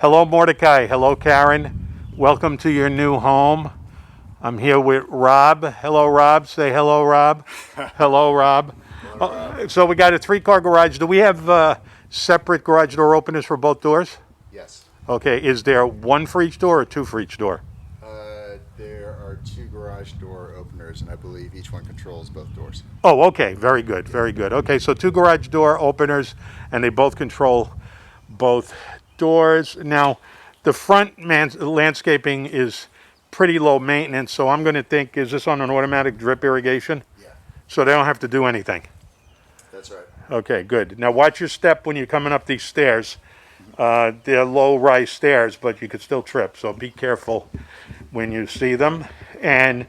Hello, Mordecai. Hello, Karen. Welcome to your new home. I'm here with Rob. Hello, Rob. Say hello, Rob. Hello, Rob. Hello, Rob. So we got a 3-car garage. Do we have separate garage door openers for both doors? Yes. Okay. Is there one for each door or two for each door? There are 2 garage door openers, and I believe each one controls both doors. Oh, okay. Very good. Very good. Okay, so 2 garage door openers, and they both control both doors. Now, the front landscaping is pretty low maintenance, so I'm going to think, is this on an automatic drip irrigation? Yeah. So they don't have to do anything. That's right. Okay, good. Now watch your step when you're coming up these stairs. They're low-rise stairs, but you could still trip, so be careful when you see them. And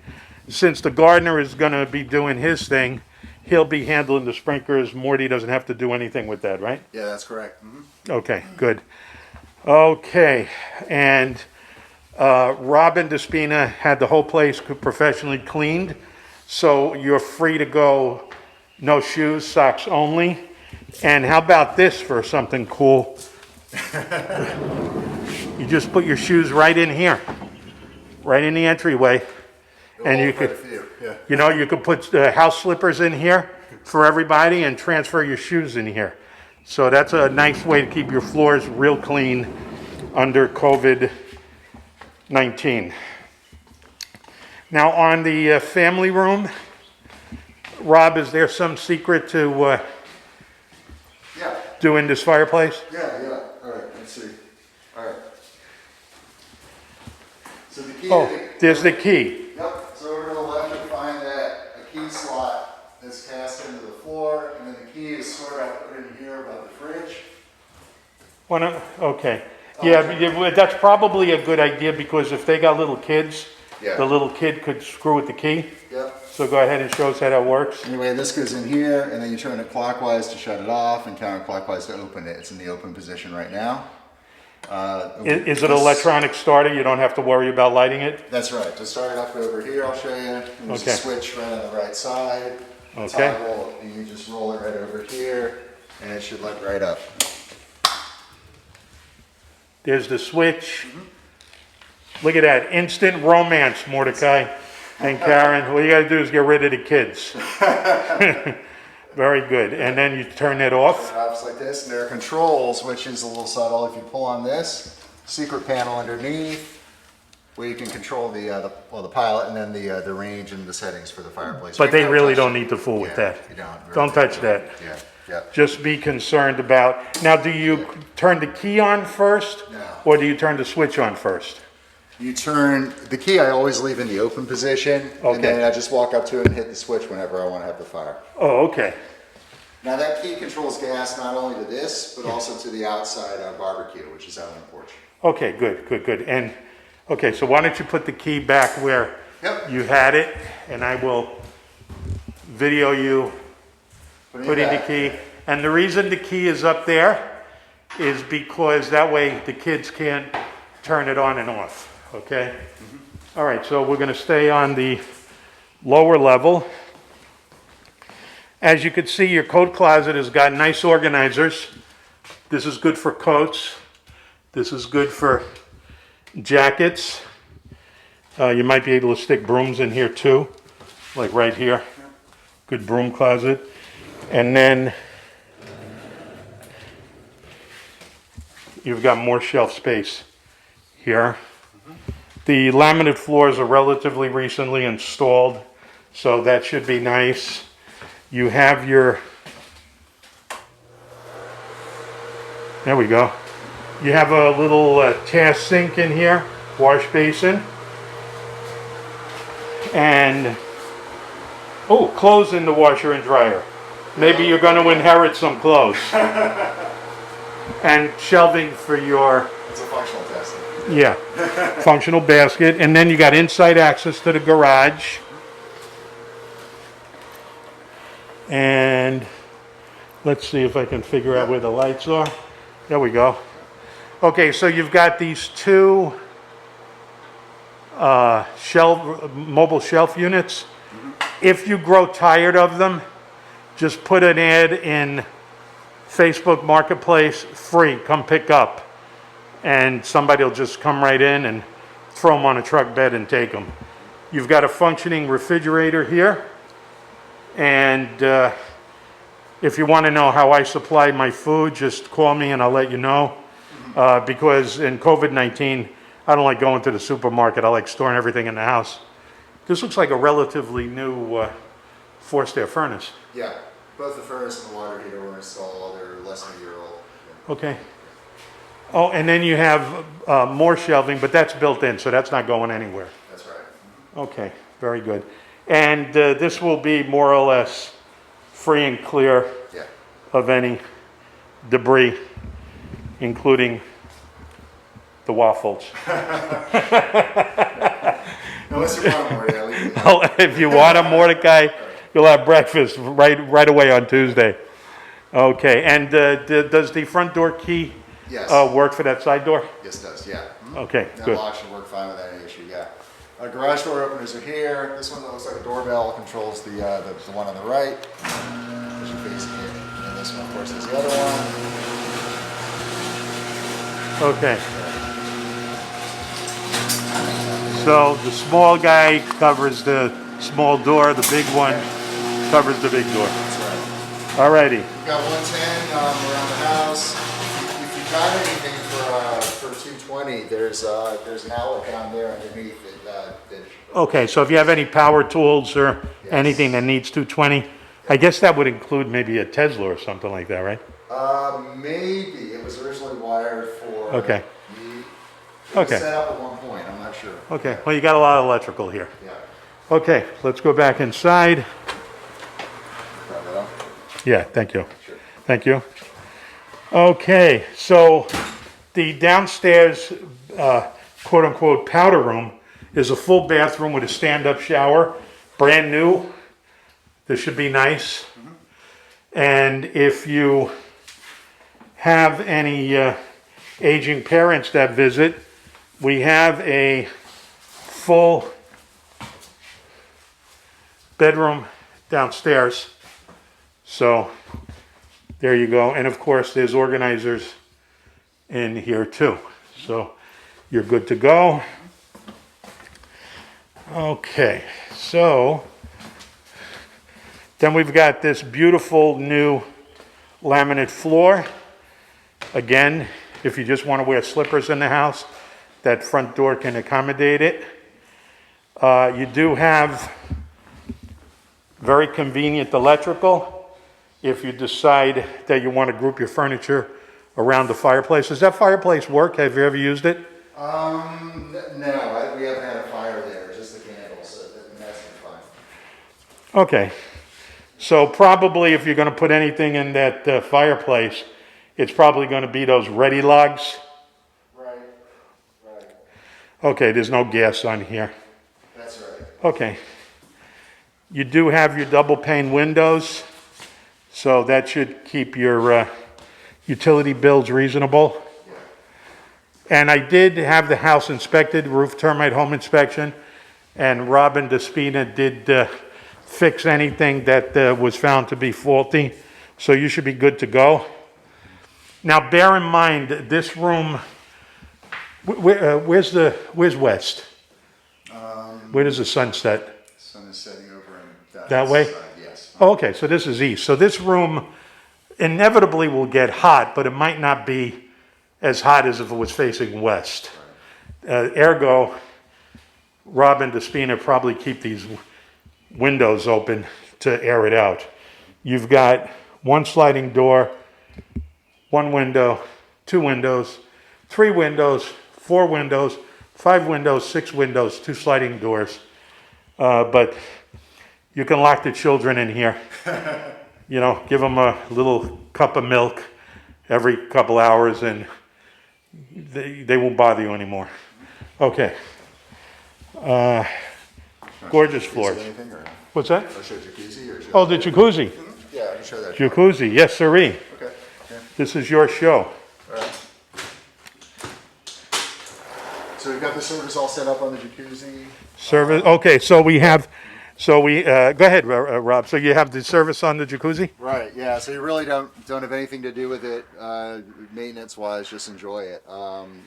since the gardener is going to be doing his thing, he'll be handling the sprinklers. Morty doesn't have to do anything with that, right? Yeah, that's correct. Okay, good. Okay, and Robin Despina had the whole place professionally cleaned, so you're free to go, no shoes, socks only. And how about this for something cool? You just put your shoes right in here, right in the entryway, and you could, you know, you could put house slippers in here for everybody and transfer your shoes in here. So that's a nice way to keep your floors real clean under COVID-19. Now on the family room, Rob, is there some secret to doing this fireplace? Yeah. All right, let's see. All right. So the key. Oh, there's the key. Yep. So over to the left, you'll find that a key slot that's cast into the floor, and then the key is sort of put in here above the fridge. Okay. Yeah, that's probably a good idea because if they got little kids, the little kid could screw with the key. Yep. So go ahead and show us how that works. Anyway, this goes in here, and then you turn it clockwise to shut it off, and counterclockwise to open it. It's in the open position right now. Is it an electronic starter? You don't have to worry about lighting it? That's right. To start it up over here, I'll show you. And there's a switch right on the right side. Okay. Toggle, and you just roll it right over here, and it should light right up. There's the switch. Look at that. Instant romance, Mordecai and Karen. All you got to do is get rid of the kids. Very good. And then you turn it off. Turn it off just like this, and there are controls, which is a little subtle. If you pull on this secret panel underneath, where you can control the pilot and then the range and the settings for the fireplace. But they really don't need to fool with that. You don't. Really Don't touch that. Yeah. Just be concerned about. Now, do you turn the key on first? No. Or do you turn the switch on first? You turn the key. I always leave in the open position, and then I just walk up to it and hit the switch whenever I want to have the fire. Oh, okay. Now that key controls gas not only to this, but also to the outside barbecue, which is out on the porch. Okay, good. And okay, so why don't you put the key back where you had it, and I will video you putting the key. And the reason the key is up there is because that way the kids can't turn it on and off. Okay? All right, so we're going to stay on the lower level. As you can see, your coat closet has got nice organizers. This is good for coats. This is good for jackets. You might be able to stick brooms in here too, like right here. Good broom closet. And then you've got more shelf space here. The laminate floors are relatively recently installed, so that should be nice. You have your, there we go. You have a little task sink in here, wash basin. And, clothes in the washer and dryer. Maybe you're going to inherit some clothes. And shelving for your... It's a functional test. Yeah, functional basket. And then you got inside access to the garage. And let's see if I can figure out where the lights are. There we go. Okay, so you've got these 2 mobile shelf units. If you grow tired of them, just put an ad in Facebook Marketplace, free, come pick up. and somebody will just come right in and throw them on a truck bed and take them. You've got a functioning refrigerator here, and if you want to know how I supply my food, just call me and I'll let you know. Because in COVID-19, I don't like going to the supermarket. I like storing everything in the house. This looks like a relatively new forced air furnace. Yeah, both the furnace and the water heater were installed. They're less than a year old. Okay. Oh, and then you have more shelving, but that's built in, so that's not going anywhere. That's right. Okay, very good. And this will be more or less free and clear Yeah. of any debris, including the waffles. Unless you want more, yeah, leave it. Well, if you want them, Mordecai, you'll have breakfast right away on Tuesday. Okay, and does the front door key Yes. work for that side door? Yes, it does, yeah. Okay, That good. lock should work fine without any issue, yeah. Garage door openers are here. This one that looks like a doorbell controls the one on the right, as you're facing it. And this one, of course, is the other one. Okay. So the small guy covers the small door, the big one covers the big door. That's right. Alrighty. We've got 110 around the house. If you've got anything for 220, there's an outlet down there underneath it. Okay, so if you have any power tools or anything that needs 220, I guess that would include maybe a Tesla or something like that, right? Maybe. It was originally wired for... Okay. It was Okay. set up at one point. I'm not sure. Okay, well, you got a lot of electrical here. Yeah. Okay, let's go back inside. Grab that up. Yeah, thank you. Sure. Thank you. Okay, so the downstairs quote-unquote powder room is a full bathroom with a stand-up shower, brand new. This should be nice. And if you have any aging parents that visit, we have a full bedroom downstairs. So there you go. And of course, there's organizers in here too. So you're good to go. Okay, so then we've got this beautiful new laminate floor. Again, if you just want to wear slippers in the house, that front door can accommodate it. You do have very convenient electrical if you decide that you want to group your furniture around the fireplace. Does that fireplace work? Have you ever used it? No, we haven't had a fire there, just the candles, so that's been fine. Okay, so probably if you're going to put anything in that fireplace, it's probably going to be those ready logs. Right. Okay, there's no gas on here. That's right. Okay. You do have your double pane windows, so that should keep your utility bills reasonable. And I did have the house inspected, roof termite home inspection, and Robin Despina did fix anything that was found to be faulty, so you should be good to go. Now bear in mind, this room, where's west? Where does the sun set? Sun is setting over in That way? side, yes. Oh, okay, so this is east. So this room inevitably will get hot, but it might not be as hot as if it was facing west. Ergo, Robin Despina probably keep these windows open to air it out. You've got one sliding door, one window, two windows, three windows, four windows, five windows, six windows, two sliding doors. But you can lock the children in here. You know, give them a little cup of milk every couple hours and they won't bother you anymore. Okay. Gorgeous floors. Anything, or What's that? I'll show jacuzzi or show Oh, the jacuzzi. Yeah, I can show that. Jacuzzi, yes, serene. Okay. Yeah. This is your show. All right. So we've got the servers all set up on the jacuzzi. Service. Okay, so we have So we, go ahead, Rob. So you have the service on the jacuzzi? Right. Yeah. So you really don't have anything to do with it, maintenance wise. Just enjoy it.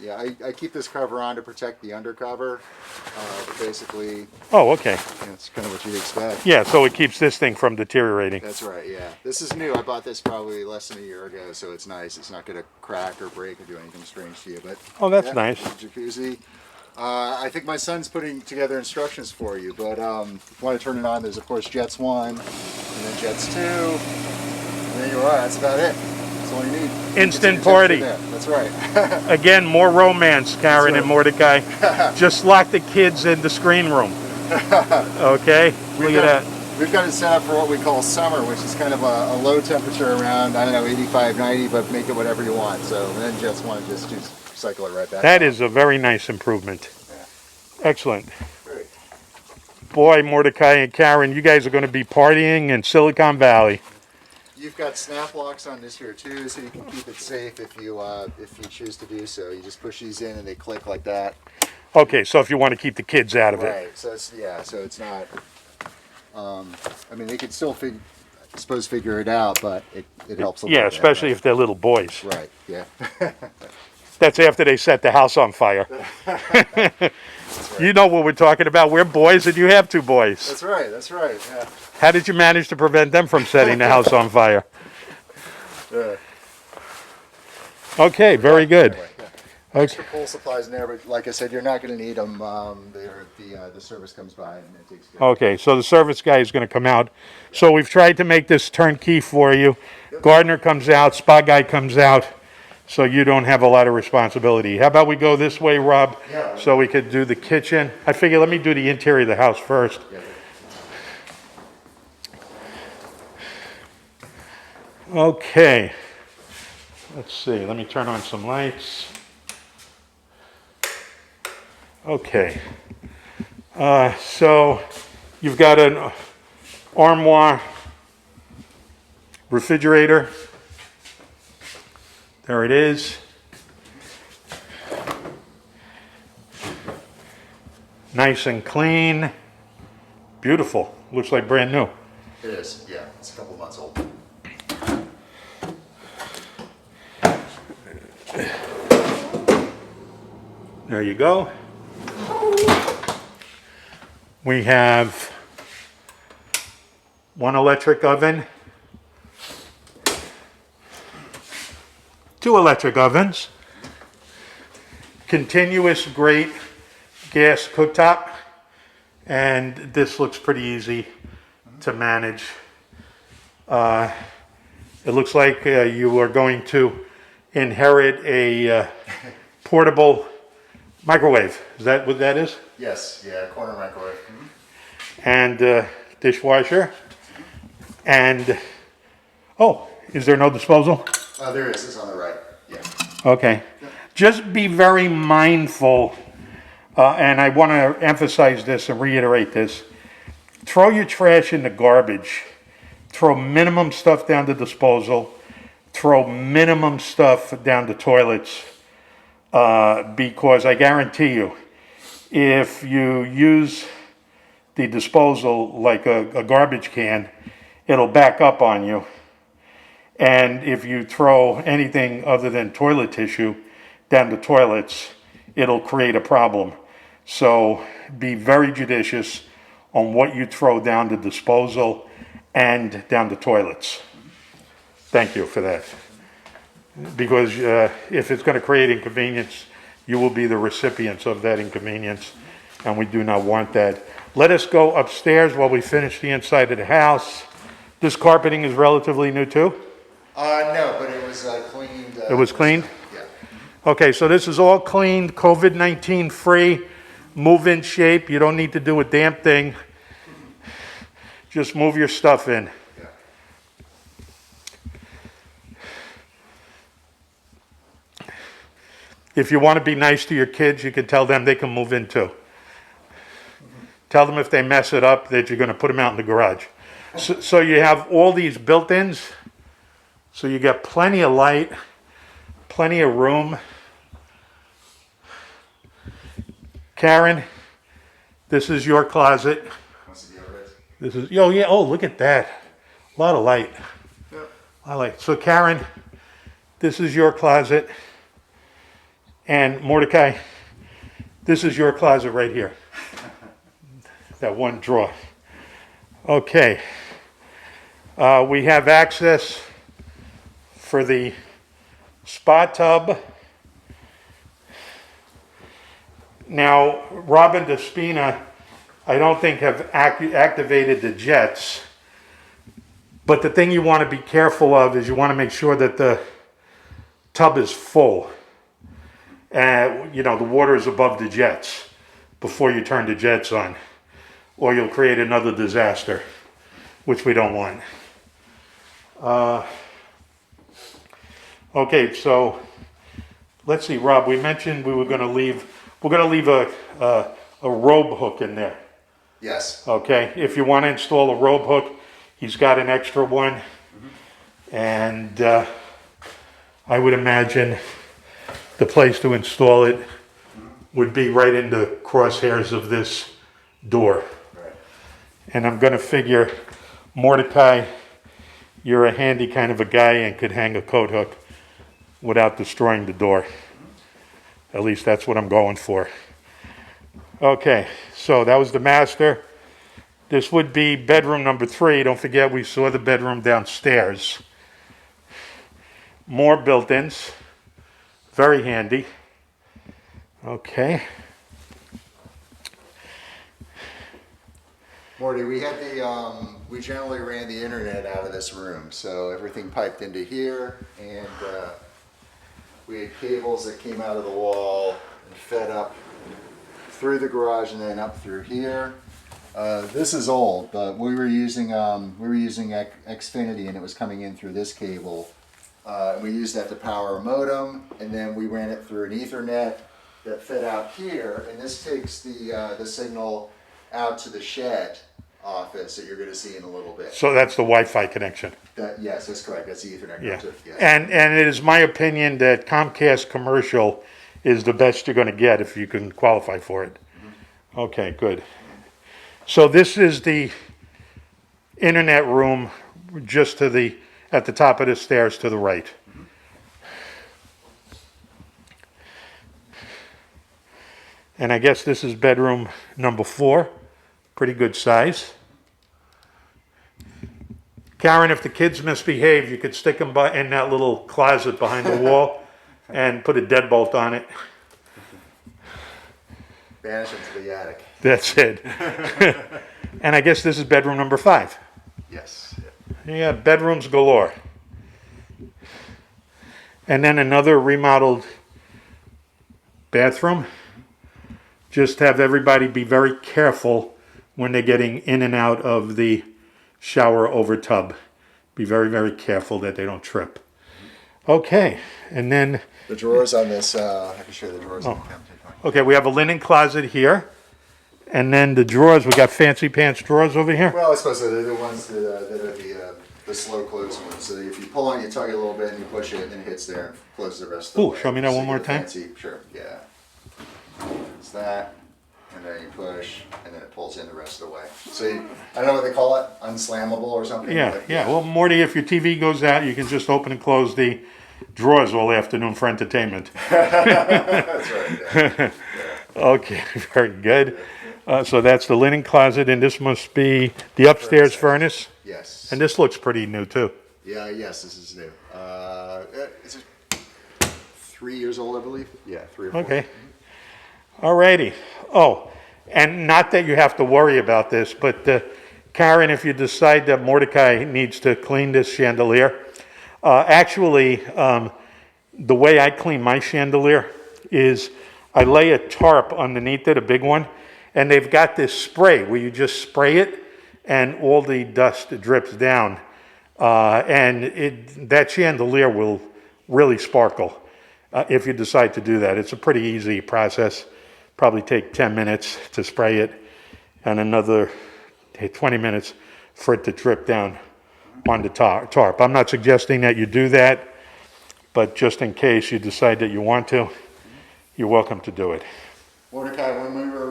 Yeah. I keep this cover on to protect the undercover. But basically, Oh, okay. that's kind of what you'd expect. Yeah, so it keeps this thing from deteriorating. That's right. Yeah. This is new. I bought this probably less than a year ago, so it's nice. It's not going to crack or break or do anything strange to you. But Oh, that's yeah, nice. Jacuzzi. I think my son's putting together instructions for you, but if you want to turn it on, there's of course Jets 1, and then Jets 2, and there you are. That's about it. That's all you need. Instant party. That's right. Again, more romance, Karen right. and Mordecai. Just lock the kids in the screen room. Okay? Look at that. We've got it set up for what we call summer, which is kind of a low temperature around, I don't know, 85, 90, but make it whatever you want. So and then Jets 1, just cycle it right back. That is a very nice improvement. Yeah. Excellent. Great. Boy, Mordecai and Karen, you guys are going to be partying in Silicon Valley. You've got snap locks on this here too, so you can keep it safe if you choose to do so. You just push these in and they click like that. Okay, so if you want to keep the kids out of it. Right. So it's so it's not. I mean, they could still figure it out, but it helps a little Yeah, bit, especially if they're little boys. right. Yeah. That's after they set the house on fire. You know what we're talking about. We're boys and you have 2 boys. That's right. That's right. Yeah. How did you manage to prevent them from setting the house on fire? Okay, very good. Anyway, yeah. Okay. Extra pool supplies in there, but like I said, you're not going to need them. The service comes by and it takes care of it. Okay, so the service guy is going to come out. So we've tried to make this turnkey for you. Gardener comes out, spa guy comes out, so you don't have a lot of responsibility. How about we go this way, Rob? Yeah. So we could do the kitchen. I figure let me do the interior of the house first. Yeah. Okay. Let's see. Let me turn on some lights. Okay. So you've got an armoire refrigerator. There it is. Nice and clean. Beautiful. Looks like brand new. It is. Yeah. It's a couple months old. There you go. We have 1 electric oven, 2 electric ovens, continuous grate gas cooktop, and this looks pretty easy to manage. It looks like you are going to inherit a portable microwave. Is that what that is? Yes. Yeah. Corner microwave. And dishwasher. And, oh, is there no disposal? There is. It's on the right. Yeah. Okay. Just be very mindful, and I want to emphasize this and reiterate this. Throw your trash in the garbage. Throw minimum stuff down to disposal. Throw minimum stuff down the toilets. Because I guarantee you, if you use the disposal like a garbage can, it'll back up on you. And if you throw anything other than toilet tissue down the toilets, it'll create a problem. So be very judicious on what you throw down the disposal and down the toilets. Thank you for that. Because if it's going to create inconvenience, you will be the recipients of that inconvenience, and we do not want that. Let us go upstairs while we finish the inside of the house. This carpeting is relatively new too? No, but it was cleaned. It was cleaned? Yeah. Okay, so this is all cleaned, COVID-19 free, move-in shape. You don't need to do a damn thing. Just move your stuff in. If you want to be nice to your kids, you can tell them they can move in too. Tell them if they mess it up that you're going to put them out in the garage. So you have all these built-ins. So you got plenty of light, plenty of room. Karen, this is your closet. This is, oh yeah, oh look at that. A lot of light. Yep. I like. So Karen, this is your closet. And Mordecai, this is your closet right here. That one drawer. Okay. We have access for the spa tub. Now, Robin Despina, I don't think have activated the jets. But the thing you want to be careful of is you want to make sure that the tub is full. And, you know, the water is above the jets before you turn the jets on. Or you'll create another disaster, which we don't want. Okay, so let's see, Rob, we mentioned we're going to leave a robe hook in there. Yes. Okay, if you want to install a robe hook, he's got an extra one. And I would imagine the place to install it would be right in the crosshairs of this door. Right. And I'm going to figure, Mordecai, you're a handy kind of a guy and could hang a coat hook without destroying the door. At least that's what I'm going for. Okay, so that was the master. This would be bedroom number 3. Don't forget we saw the bedroom downstairs. More built-ins. Very handy. Okay. Morty, we had we generally ran the internet out of this room, so everything piped into here, and we had cables that came out of the wall and fed up through the garage and then up through here. This is old, but we were using Xfinity, and it was coming in through this cable. And we used that to power a modem, and then we ran it through an Ethernet that fed out here, and this takes the signal out to the shed office that you're going to see in a little bit. So that's the Wi-Fi connection. Yes, that's correct. That's the Ethernet. Yeah. Yes. And it is my opinion that Comcast commercial is the best you're going to get if you can qualify for it. Mm-hmm. Okay, good. So this is the internet room just at the top of the stairs to the right. Mm-hmm. And I guess this is bedroom number 4. Pretty good size. Karen, if the kids misbehave, you could stick them in that little closet behind the wall and put a deadbolt on it. Banish them to the attic. That's it. And I guess this is bedroom number 5. Yes. Yeah, bedrooms galore. And then another remodeled bathroom. Just have everybody be very careful when they're getting in and out of the shower over tub. Be very, very careful that they don't trip. Okay, and then... The drawers on this, I can show you the drawers on the cabinet. Okay, we have a linen closet here. And then the drawers, we got fancy pants drawers over here. Well, I suppose they're the ones that are the slow close ones. So if you pull on, you tug it a little bit, and you push it, and it hits there and closes the rest of the way. Show me that So one more you get time. fancy, sure, yeah. It's that, and then you push, and then it pulls in the rest of the way. So I don't know what they call it, unslammable or something. Yeah, but yeah. Well, Morty, if your TV goes out, you can just open and close the drawers all afternoon for entertainment. That's right. Yeah. Okay, very good. So that's the linen closet, and this must be the upstairs furnace. Yes. And this looks pretty new too. Yeah. Yes, this is new. It's 3 years old, I believe. Yeah, 3 or 4. Okay. Alrighty. Oh, and not that you have to worry about this, but Karen, if you decide that Mordecai needs to clean this chandelier, actually, the way I clean my chandelier is I lay a tarp underneath it, a big one, and they've got this spray where you just spray it and all the dust drips down. And that chandelier will really sparkle if you decide to do that. It's a pretty easy process. Probably take 10 minutes to spray it and another 20 minutes for it to drip down on the tarp. I'm not suggesting that you do that, but just in case you decide that you want to, you're welcome to do it. Mordecai, when we were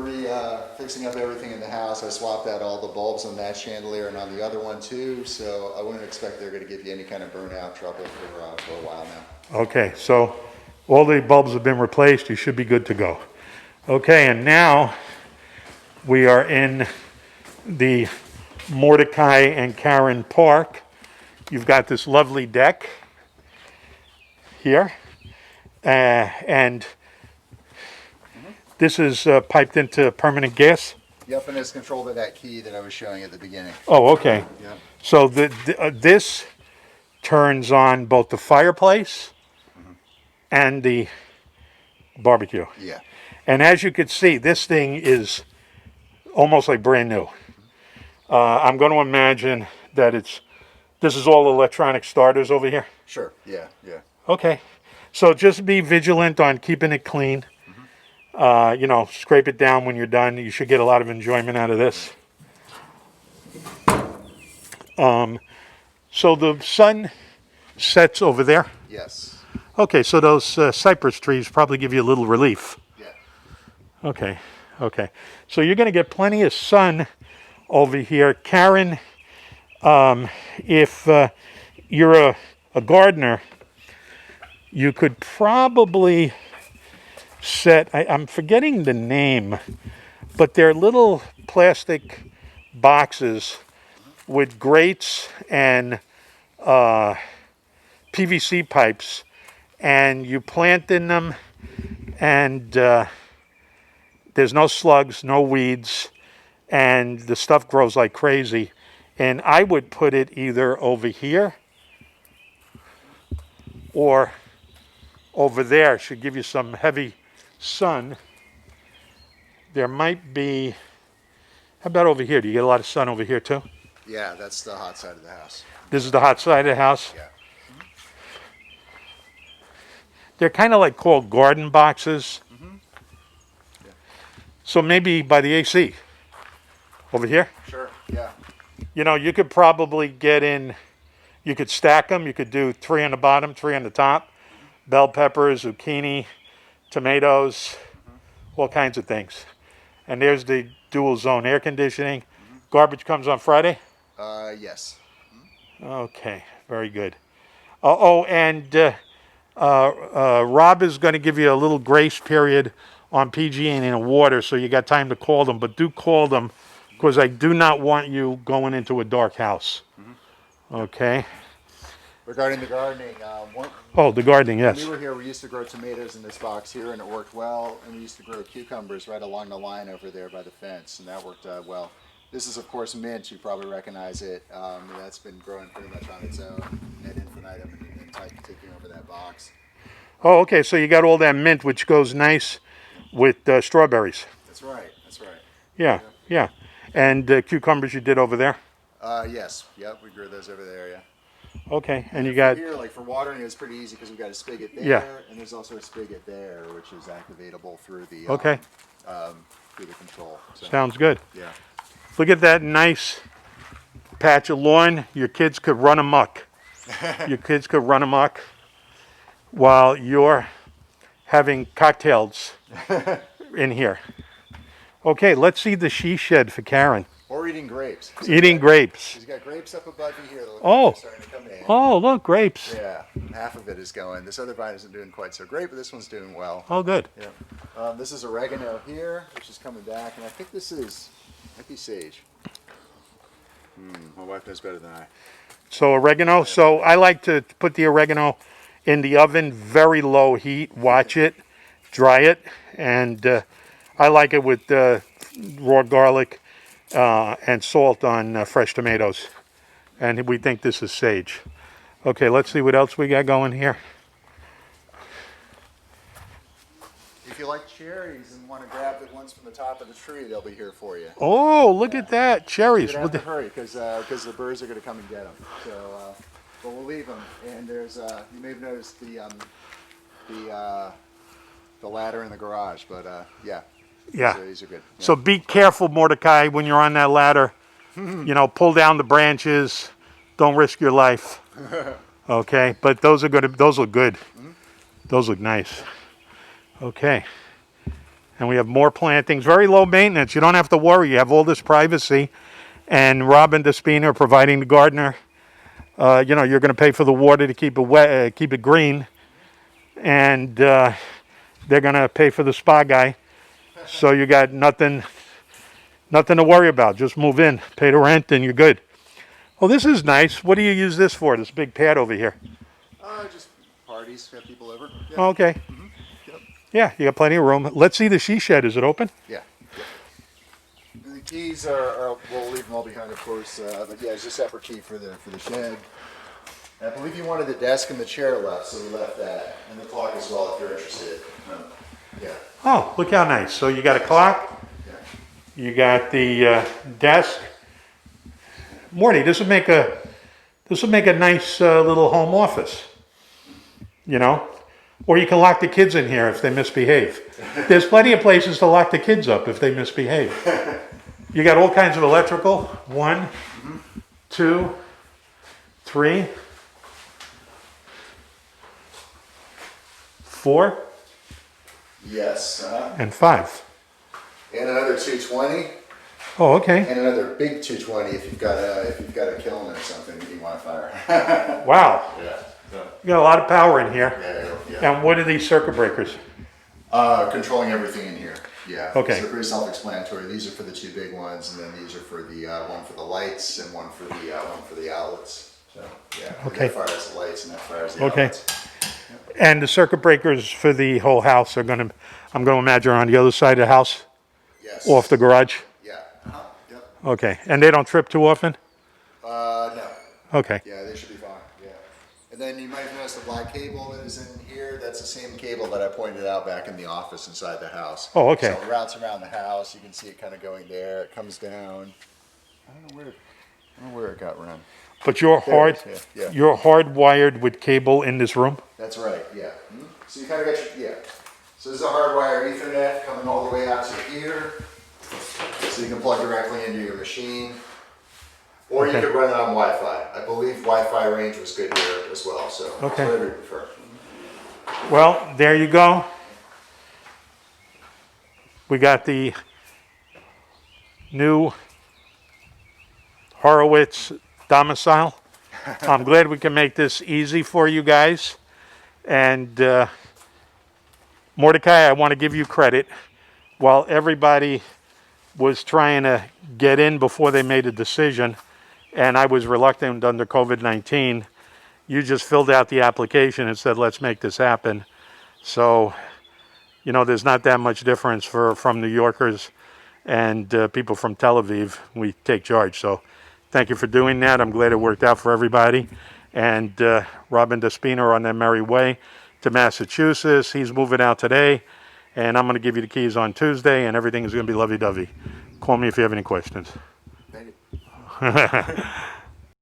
fixing up everything in the house. I swapped out all the bulbs on that chandelier and on the other one too, so I wouldn't expect they're going to give you any kind of burnout trouble for a while now. Okay, so all the bulbs have been replaced. You should be good to go. Okay, and now we are in the Mordecai and Karen Park. You've got this lovely deck here, and this is piped into permanent gas. Yep, and it's controlled by that key that I was showing at the beginning. Oh, okay. Yep. So this turns on both the fireplace and the barbecue. Yeah. And as you can see, this thing is almost like brand new. I'm going to imagine that this is all electronic starters over here. Sure. Yeah. Yeah. Okay. So just be vigilant on keeping it clean. You know, scrape it down when you're done. You should get a lot of enjoyment out of this. So the sun sets over there. Yes. Okay, so those cypress trees probably give you a little relief. Yeah. Okay, okay. So you're going to get plenty of sun over here. Karen, if you're a gardener, you could probably set, I'm forgetting the name, but they're little plastic boxes with grates and PVC pipes, and you plant in them, and there's no slugs, no weeds, and the stuff grows like crazy. And I would put it either over here or over there. Should give you some heavy sun. There might be, how about over here? Do you get a lot of sun over here too? Yeah, that's the hot side of the house. This is the hot side of the house? Yeah. They're kind of like called garden boxes. Yeah. So maybe by the AC. Over here? Sure. Yeah. You know, you could probably get in, you could stack them. You could do 3 on the bottom, 3 on the top. Bell peppers, zucchini, tomatoes, all kinds of things. And there's the dual zone air conditioning. Garbage comes on Friday? Yes. Okay, very good. And Rob is going to give you a little grace period on PG&E and water, so you got time to call them. But do call them, because I do not want you going into a dark house. Okay? Regarding the gardening, The gardening, when yes. we were here, we used to grow tomatoes in this box here, and it worked well. And we used to grow cucumbers right along the line over there by the fence, and that worked well. This is, of course, mint. You probably recognize it. That's been growing pretty much on its own, ad infinitum, and taking over that box. Oh, okay, so you got all that mint, which goes nice with strawberries. That's right. That's right. Yeah, yeah. And cucumbers you did over there? Yes. Yep. We grew those over there. Yeah. Okay, and you got... Here, like for watering, it's pretty easy because we've got a spigot there, Yeah. and there's also a spigot there, which is activatable through the through the control. So, Sounds good. yeah. Look at that nice patch of lawn. Your kids could run amok. Your kids could run amok while you're having cocktails in here. Okay, let's see the she shed for Karen. Or eating grapes. Eating grapes. She's got grapes up above you here. That look Oh. like they're starting to come in. Oh, look, grapes. Yeah, half of it is going. This other vine isn't doing quite so great, but this one's doing well. Oh, good. Yeah. This is oregano here, which is coming back, and I think this might be sage. My wife knows better than I. So oregano. So I like to put the oregano in the oven, very low heat. Watch it, dry it, and I like it with raw garlic and salt on fresh tomatoes. And we think this is sage. Okay, let's see what else we got going here. If you like cherries and want to grab the ones from the top of the tree, they'll be here for you. Oh, look at that, cherries. You have to hurry because the birds are going to come and get them. So, but we'll leave them. And there's you may have noticed the ladder in the garage, but yeah. Yeah. These are good. Yeah. So be careful, Mordecai, when you're on that ladder. You know, pull down the branches. Don't risk your life. Okay, but those are good. Those look good. Those look nice. Okay. And we have more plantings, very low maintenance. You don't have to worry. You have all this privacy. And Robin Despina providing the gardener. You know, you're going to pay for the water to keep it wet, keep it green. And they're going to pay for the spa guy. So you got nothing to worry about. Just move in, pay the rent, and you're good. Oh, this is nice. What do you use this for, this big pad over here? Just parties, have people over. Yeah. Oh, okay. Yep. Yeah, you got plenty of room. Let's see the she shed. Is it open? Yeah. And the keys are, we'll leave them all behind, of course. But yeah, it's a separate key for the shed. And I believe you wanted the desk and the chair left, so we left that, and the clock as well, if you're interested. Yeah. Oh, look how nice. So you got a clock. Yeah. You got the desk. Morty, this would make a nice little home office. You know, or you can lock the kids in here if they misbehave. There's plenty of places to lock the kids up if they misbehave. You got all kinds of electrical. 1, 2, 3, 4, Yes. and 5. And another 220. Oh, okay. And another big 220 if you've got a kiln or something that you want to fire. Wow. Yeah. You got a lot of power in here. Yeah. And what are these circuit breakers? Controlling everything in here. Yeah. Okay. So pretty self-explanatory. These are for the 2 big ones, and then these are for the one for the lights and one for the outlets. So yeah. Okay. That fires the lights and that fires the Okay. outlets. And the circuit breakers for the whole house are I'm going to imagine, are on the other side of the house, Yes. off the garage. Yeah. Yep. Okay. And they don't trip too often? No. Okay. Yeah, they should be fine. Yeah. And then you might have noticed the black cable that is in here. That's the same cable that I pointed out back in the office inside the house. Oh, okay. So it routes around the house. You can see it kind of going there. It comes down. I don't know where it got run. But you're There it is, yeah. you're hardwired with cable in this room? That's right. Yeah. So you kind of got your So this is a hardwire Ethernet coming all the way out to here. So you can plug directly into your machine. Or Okay. you could run it on Wi-Fi. I believe Wi-Fi range was good here as well. So Okay. whatever you prefer. Well, there you go. We got the new Horowitz domicile. I'm glad we can make this easy for you guys. And Mordecai, I want to give you credit. While everybody was trying to get in before they made a decision, and I was reluctant under COVID-19, you just filled out the application and said, let's make this happen. So, you know, there's not that much difference from New Yorkers and people from Tel Aviv. We take charge. So thank you for doing that. I'm glad it worked out for everybody. And Robin Despina are on their merry way to Massachusetts. He's moving out today. And I'm going to give you the keys on Tuesday, and everything is going to be lovey-dovey. Call me if you have any questions. Thank you.